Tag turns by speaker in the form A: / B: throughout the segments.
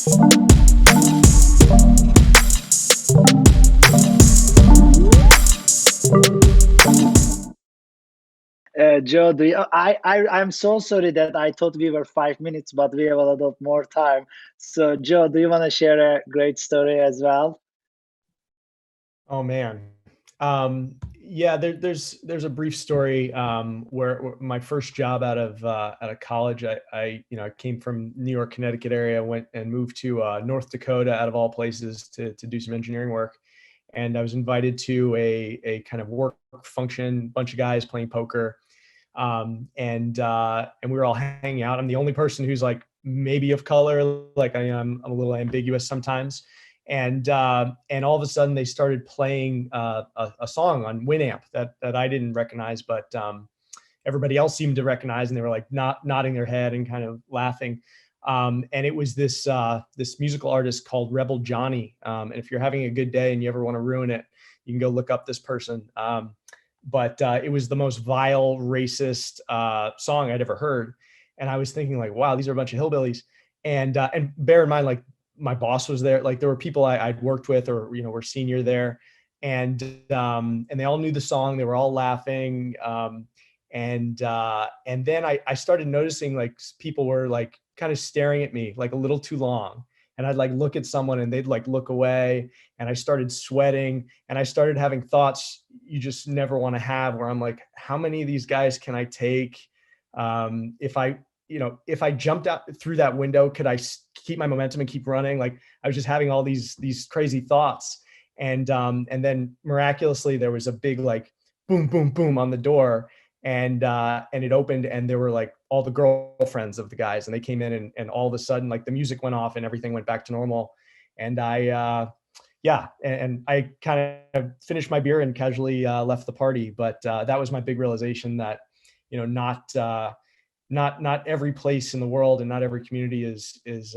A: Joe, I'm so sorry that I thought we were 5 minutes, but we have a lot of more time. So, Joe, do you want to share a great story as well?
B: Oh man. Yeah, there's a brief story where my first job out of college, I came from New York, Connecticut area, went and moved to North Dakota out of all places to do some engineering work, and I was invited to a kind of work function, bunch of guys playing poker, and we were all hanging out. I'm the only person who's like maybe of color, like I'm a little ambiguous sometimes, and all of a sudden they started playing a song on Winamp that I didn't recognize, but everybody else seemed to recognize, and they were like nodding their head and kind of laughing. And it was this musical artist called Rebel Johnny. And if you're having a good day and you ever want to ruin it, you can go look up this person. But it was the most vile, racist song I'd ever heard. And I was thinking like, wow, these are a bunch of hillbillies. And bear in mind, like my boss was there. Like there were people I'd worked with or, were senior there. And they all knew the song. They were all laughing. And then I started noticing like people were like kind of staring at me like a little too long. And I'd like look at someone and they'd like look away, and I started sweating, and I started having thoughts you just never want to have, where I'm like, how many of these guys can I take? If I jumped out through that window, could I keep my momentum and keep running? Like I was just having all these crazy thoughts. And then miraculously there was a big like boom, boom, boom on the door, and it opened, and there were like all the girlfriends of the guys, and they came in, and all of a sudden like the music went off and everything went back to normal. And I kind of finished my beer and casually left the party. But that was my big realization that, not every place in the world and not every community is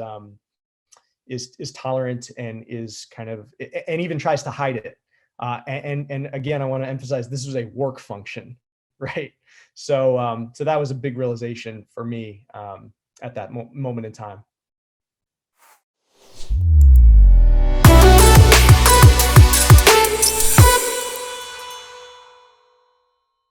B: tolerant and is kind of, and even tries to hide it. And again, I want to emphasize this was a work function, right? So that was a big realization for me at that moment in time.